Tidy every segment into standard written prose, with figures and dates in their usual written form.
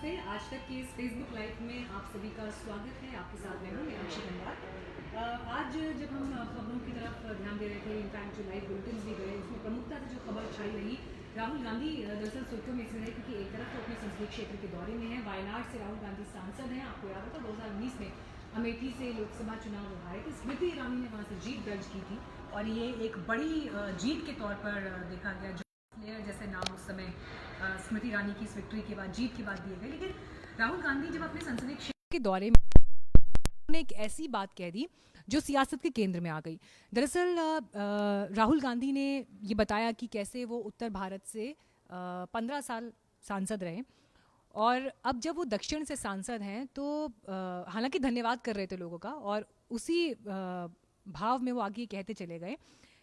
नमस्ते। आज तक के इस फेसबुक लाइव में आप सभी का स्वागत है। आपके साथ मैं हूँ मीनाक्षी गंगा। आज जब हम खबरों की तरफ ध्यान दे रहे थे, इनफैक्ट जो लाइव बुलेटिन भी गए उसमें प्रमुखता से जो खबर छाई रही, राहुल गांधी दरअसल सुर्खियों में इसलिए है क्योंकि एक तरफ तो अपने संसदीय क्षेत्र के दौरे में है। वायनाड से राहुल गांधी सांसद हैं। आपको याद होगा 2019 में अमेठी से लोकसभा चुनाव हारे थे। स्मृति ईरानी ने वहाँ से जीत दर्ज की थी और ये एक बड़ी जीत के तौर पर देखा गया। जैसे नाम उस समय स्मृति ईरानी की इस विक्ट्री के बाद, जीत के बाद दिए गए। लेकिन राहुल गांधी जब अपने संसदीय क्षेत्र के दौरे में उन्होंने एक ऐसी बात कह दी जो सियासत के केंद्र में आ गई। दरअसल राहुल गांधी ने ये बताया कि कैसे वो उत्तर भारत से 15 साल सांसद रहे और अब जब वो दक्षिण से सांसद हैं तो हालांकि धन्यवाद कर रहे थे लोगों का, और उसी भाव में वो आगे कहते चले गए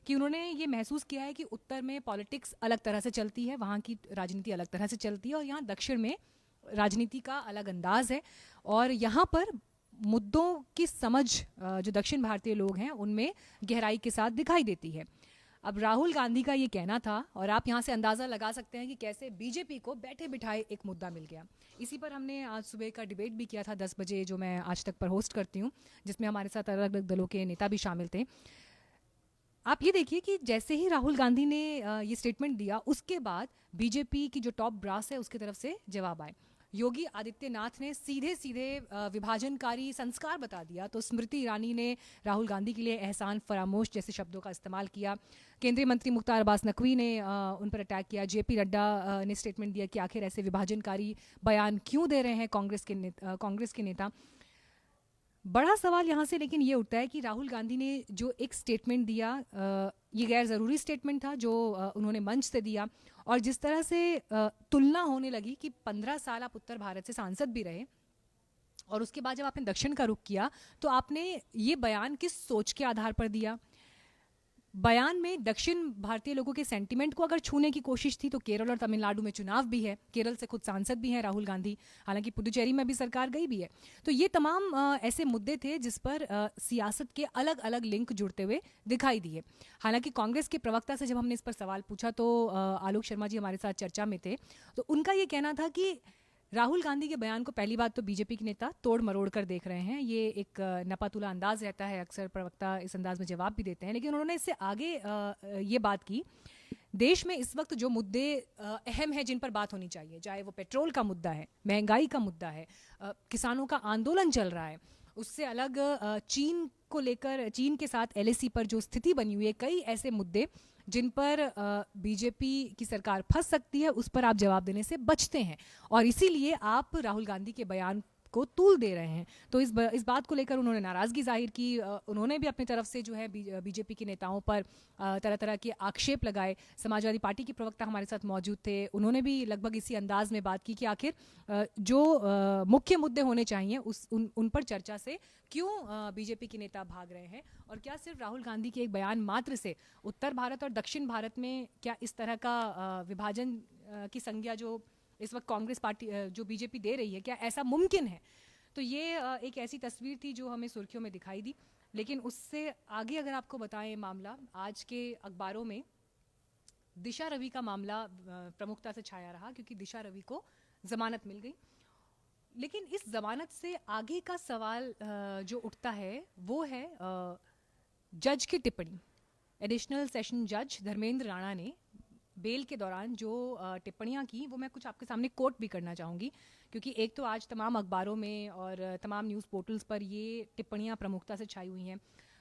कि उन्होंने ये महसूस किया है कि उत्तर में पॉलिटिक्स अलग तरह से चलती है, वहाँ की राजनीति अलग तरह से चलती है, और यहाँ दक्षिण में राजनीति का अलग अंदाज है। और यहाँ पर मुद्दों की समझ जो दक्षिण भारतीय लोग हैं उनमें गहराई के साथ दिखाई देती है। अब राहुल गांधी का ये कहना था, और आप यहाँ से अंदाज़ा लगा सकते हैं कि कैसे बीजेपी को बैठे बिठाए एक मुद्दा मिल गया। इसी पर हमने आज सुबह का डिबेट भी किया था 10 बजे, जो मैं आज तक पर होस्ट करती हूँ, जिसमें हमारे साथ अलग अलग दलों के नेता भी शामिल थे। आप ये देखिए कि जैसे ही राहुल गांधी ने ये स्टेटमेंट दिया, उसके बाद बीजेपी की जो टॉप ब्रास है उसकी तरफ से जवाब आए। योगी आदित्यनाथ ने सीधे सीधे विभाजनकारी संस्कार बता दिया, तो स्मृति ईरानी ने राहुल गांधी के लिए एहसान फरामोश जैसे शब्दों का इस्तेमाल किया। केंद्रीय मंत्री मुख्तार अब्बास नकवी ने उन पर अटैक किया। जेपी नड्डा ने स्टेटमेंट दिया कि आखिर ऐसे विभाजनकारी बयान क्यों दे रहे हैं कांग्रेस के नेता। बड़ा सवाल यहाँ से लेकिन ये उठता है कि राहुल गांधी ने जो एक स्टेटमेंट दिया, ये गैर ज़रूरी स्टेटमेंट था जो उन्होंने मंच से दिया, और जिस तरह से तुलना होने लगी कि 15 साल आप उत्तर भारत से सांसद भी रहे और उसके बाद जब आपने दक्षिण का रुख किया तो आपने ये बयान किस सोच के आधार पर दिया। बयान में दक्षिण भारतीय लोगों के सेंटिमेंट को अगर छूने की कोशिश थी तो केरल और तमिलनाडु में चुनाव भी है, केरल से खुद सांसद भी हैं राहुल गांधी, हालांकि पुडुचेरी में भी सरकार गई भी है। तो ये तमाम ऐसे मुद्दे थे जिस पर सियासत के अलग अलग लिंक जुड़ते हुए दिखाई दिए। हालांकि कांग्रेस के प्रवक्ता से जब हमने इस पर सवाल पूछा तो आलोक शर्मा जी हमारे साथ चर्चा में थे, तो उनका ये कहना था कि राहुल गांधी के बयान को पहली बात तो बीजेपी के नेता तोड़ मरोड़ कर देख रहे हैं। ये एक नपातुला अंदाज रहता है, अक्सर प्रवक्ता इस अंदाज में जवाब भी देते हैं, लेकिन उन्होंने इससे आगे ये बात की, देश में इस वक्त जो मुद्दे अहम हैं जिन पर बात होनी चाहिए, चाहे वो पेट्रोल का मुद्दा है, महंगाई का मुद्दा है, किसानों का आंदोलन चल रहा है, उससे अलग चीन को लेकर, चीन के साथ एलएसी पर जो स्थिति बनी हुई है, कई ऐसे मुद्दे जिन पर बीजेपी की सरकार फंस सकती है, उस पर आप जवाब देने से बचते हैं, और इसीलिए आप राहुल गांधी के बयान को तूल दे रहे हैं। तो इस बात को लेकर उन्होंने नाराज़गी जाहिर की। उन्होंने भी अपनी तरफ से जो है बीजेपी के नेताओं पर तरह तरह के आक्षेप लगाए। समाजवादी पार्टी के प्रवक्ता हमारे साथ मौजूद थे, उन्होंने भी लगभग इसी अंदाज में बात की कि आखिर जो मुख्य मुद्दे होने चाहिए उन पर चर्चा से क्यों बीजेपी के नेता भाग रहे हैं, और क्या सिर्फ राहुल गांधी के एक बयान मात्र से उत्तर भारत और दक्षिण भारत में क्या इस तरह का विभाजन की संज्ञा जो इस वक्त कांग्रेस पार्टी जो बीजेपी दे रही है, क्या ऐसा मुमकिन है। तो ये एक ऐसी तस्वीर थी जो हमें सुर्खियों में दिखाई दी। लेकिन उससे आगे अगर आपको बताएं मामला, आज के अखबारों में दिशा रवि का मामला प्रमुखता से छाया रहा, क्योंकि दिशा रवि को जमानत मिल गई। लेकिन इस जमानत से आगे का सवाल जो उठता है वो है जज की टिप्पणी। एडिशनल सेशन जज धर्मेंद्र राणा ने बेल के दौरान जो टिप्पणियां की, वो मैं कुछ आपके सामने कोट भी करना चाहूँगी, क्योंकि एक तो आज तमाम अखबारों में और तमाम न्यूज़ पोर्टल्स पर ये टिप्पणियां प्रमुखता से छाई हुई हैं।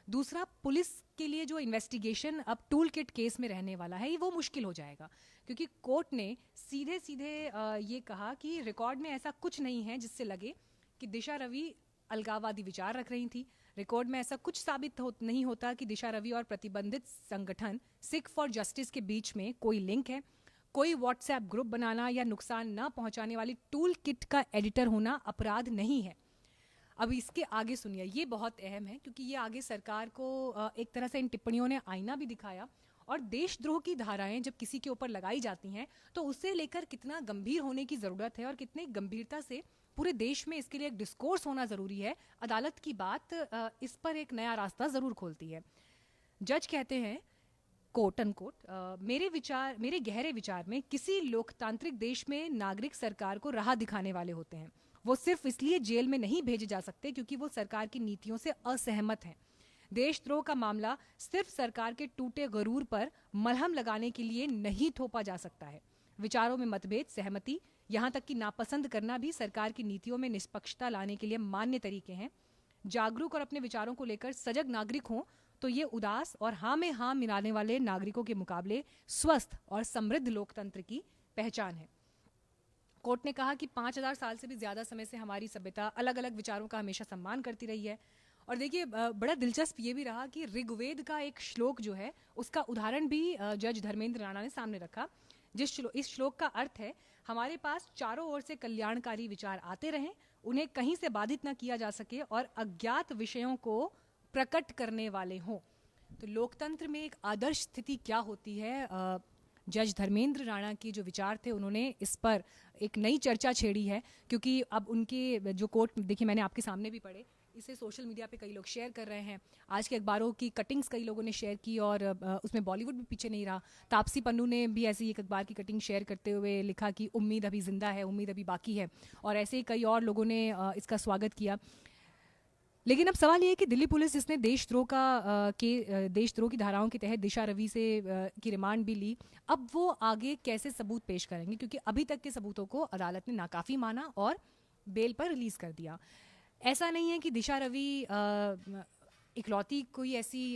दूसरा, पुलिस के लिए जो इन्वेस्टिगेशन अब टूल किट केस में रहने वाला है, ये वो मुश्किल हो जाएगा, क्योंकि कोर्ट ने सीधे सीधे ये कहा कि रिकॉर्ड में ऐसा कुछ नहीं है जिससे लगे कि दिशा रवि अलगाववादी विचार रख रही थी। रिकॉर्ड में ऐसा कुछ साबित नहीं होता कि दिशा रवि और प्रतिबंधित संगठन सिख फॉर जस्टिस के बीच में कोई लिंक है। कोई व्हाट्सएप ग्रुप बनाना या नुकसान न पहुंचाने वाली टूल किट का एडिटर होना अपराध नहीं है। अब इसके आगे सुनिए, ये बहुत अहम है, क्योंकि ये आगे सरकार को एक तरह से इन टिप्पणियों ने आईना भी दिखाया, और देशद्रोह की धाराएं जब किसी के ऊपर लगाई जाती हैं तो उसे लेकर कितना गंभीर होने की ज़रूरत है और कितने गंभीरता से पूरे देश में इसके लिए एक डिस्कोर्स होना ज़रूरी है। अदालत की बात इस पर एक नया रास्ता ज़रूर खोलती है। जज कहते हैं कोट अनकोट, मेरे गहरे विचार में किसी लोकतांत्रिक देश में नागरिक सरकार को राह दिखाने वाले होते हैं। वो सिर्फ इसलिए जेल में नहीं भेजे जा सकते क्योंकि वो सरकार की नीतियों से असहमत हैं। देशद्रोह का मामला सिर्फ सरकार के टूटे गरूर पर मलहम लगाने के लिए नहीं थोपा जा सकता है। विचारों में मतभेद, सहमति, यहाँ तक कि नापसंद करना भी सरकार की नीतियों में निष्पक्षता लाने के लिए मान्य तरीके हैं। जागरूक और अपने विचारों को लेकर सजग नागरिक हों तो ये उदास और हाँ में हाँ मिलाने वाले नागरिकों के मुकाबले स्वस्थ और समृद्ध लोकतंत्र की पहचान है। कोर्ट ने कहा कि 5000 साल से भी ज्यादा समय से हमारी सभ्यता अलग अलग विचारों का हमेशा सम्मान करती रही है। और देखिए, बड़ा दिलचस्प ये भी रहा कि ऋग्वेद का एक श्लोक जो है उसका उदाहरण भी जज धर्मेंद्र राणा ने सामने रखा। इस श्लोक का अर्थ है, हमारे पास चारों ओर से कल्याणकारी विचार आते रहें, उन्हें कहीं से बाधित न किया जा सके और अज्ञात विषयों को प्रकट करने वाले हों। तो लोकतंत्र में एक आदर्श स्थिति क्या होती है, जज धर्मेंद्र राणा की जो विचार थे उन्होंने इस पर एक नई चर्चा छेड़ी है। क्योंकि अब उनके जो कोट देखिए मैंने आपके सामने भी पढ़े, इसे सोशल मीडिया पे कई लोग शेयर कर रहे हैं। आज के अखबारों की कटिंग्स कई लोगों ने शेयर की और उसमें बॉलीवुड भी पीछे नहीं रहा। तापसी पन्नू ने भी ऐसी एक अखबार की कटिंग शेयर करते हुए लिखा कि उम्मीद अभी जिंदा है, उम्मीद अभी बाकी है। और ऐसे ही कई और लोगों ने इसका स्वागत किया। लेकिन अब सवाल ये है कि दिल्ली पुलिस जिसने देशद्रोह की धाराओं के तहत दिशा रवि से की रिमांड भी ली, अब वो आगे कैसे सबूत पेश करेंगे? क्योंकि अभी तक के सबूतों को अदालत ने नाकाफी माना और बेल पर रिलीज कर दिया। ऐसा नहीं है कि दिशा रवि इकलौती कोई ऐसी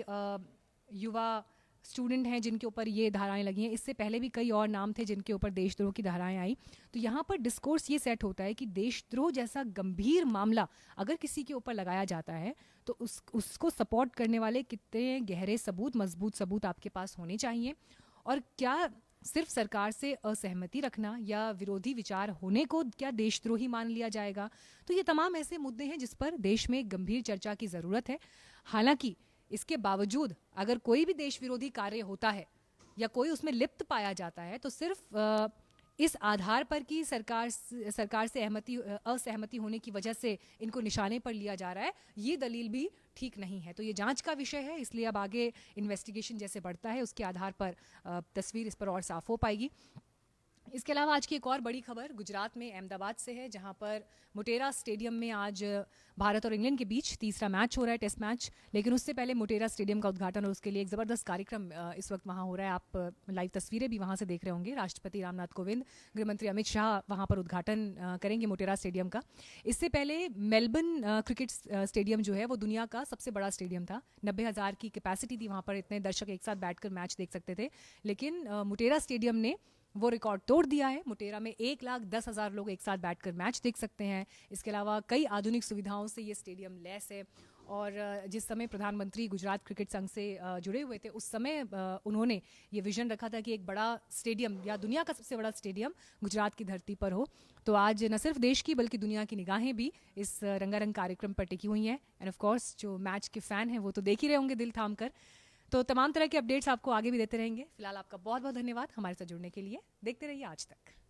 युवा स्टूडेंट हैं जिनके ऊपर ये धाराएं लगी हैं। इससे पहले भी कई और नाम थे जिनके ऊपर देशद्रोह की धाराएं आई। तो यहाँ पर डिस्कोर्स ये सेट होता है कि देशद्रोह जैसा गंभीर मामला अगर किसी के ऊपर लगाया जाता है तो उसको सपोर्ट करने वाले कितने गहरे सबूत, मजबूत सबूत आपके पास होने चाहिए। और क्या सिर्फ सरकार से असहमति रखना या विरोधी विचार होने को क्या देशद्रोही मान लिया जाएगा? तो ये तमाम ऐसे मुद्दे हैं जिस पर देश में गंभीर चर्चा की ज़रूरत है। हालांकि इसके बावजूद अगर कोई भी देश विरोधी कार्य होता है या कोई उसमें लिप्त पाया जाता है तो सिर्फ इस आधार पर कि सरकार से असहमति होने की वजह से इनको निशाने पर लिया जा रहा है, ये दलील भी ठीक नहीं है। तो ये जांच का विषय है, इसलिए अब आगे इन्वेस्टिगेशन जैसे बढ़ता है उसके आधार पर तस्वीर इस पर और साफ हो पाएगी। इसके अलावा आज की एक और बड़ी खबर गुजरात में अहमदाबाद से है, जहां पर मोटेरा स्टेडियम में आज भारत और इंग्लैंड के बीच तीसरा मैच हो रहा है, टेस्ट मैच। लेकिन उससे पहले मोटेरा स्टेडियम का उद्घाटन और उसके लिए एक ज़बरदस्त कार्यक्रम इस वक्त वहां हो रहा है। आप लाइव तस्वीरें भी वहां से देख रहे होंगे। राष्ट्रपति रामनाथ कोविंद, गृहमंत्री अमित शाह वहां पर उद्घाटन करेंगे मोटेरा स्टेडियम का। इससे पहले मेलबर्न क्रिकेट स्टेडियम जो है वो दुनिया का सबसे बड़ा स्टेडियम था। 90,000 की कैपेसिटी थी, वहां पर इतने दर्शक एक साथ बैठकर मैच देख सकते थे। लेकिन मोटेरा स्टेडियम ने वो रिकॉर्ड तोड़ दिया है। मोटेरा में 1,10,000 लोग एक साथ बैठकर मैच देख सकते हैं। इसके अलावा कई आधुनिक सुविधाओं से ये स्टेडियम लैस है। और जिस समय प्रधानमंत्री गुजरात क्रिकेट संघ से जुड़े हुए थे उस समय उन्होंने ये विजन रखा था कि एक बड़ा स्टेडियम या दुनिया का सबसे बड़ा स्टेडियम गुजरात की धरती पर हो। तो आज न सिर्फ देश की बल्कि दुनिया की निगाहें भी इस रंगारंग कार्यक्रम पर टिकी हुई हैं। एंड ऑफ कोर्स जो मैच के फ़ैन हैं वो तो देख ही रहे होंगे दिल थाम कर। तो तमाम तरह के अपडेट्स आपको आगे भी देते रहेंगे। फिलहाल आपका बहुत बहुत धन्यवाद हमारे साथ जुड़ने के लिए। देखते रहिए आज तक।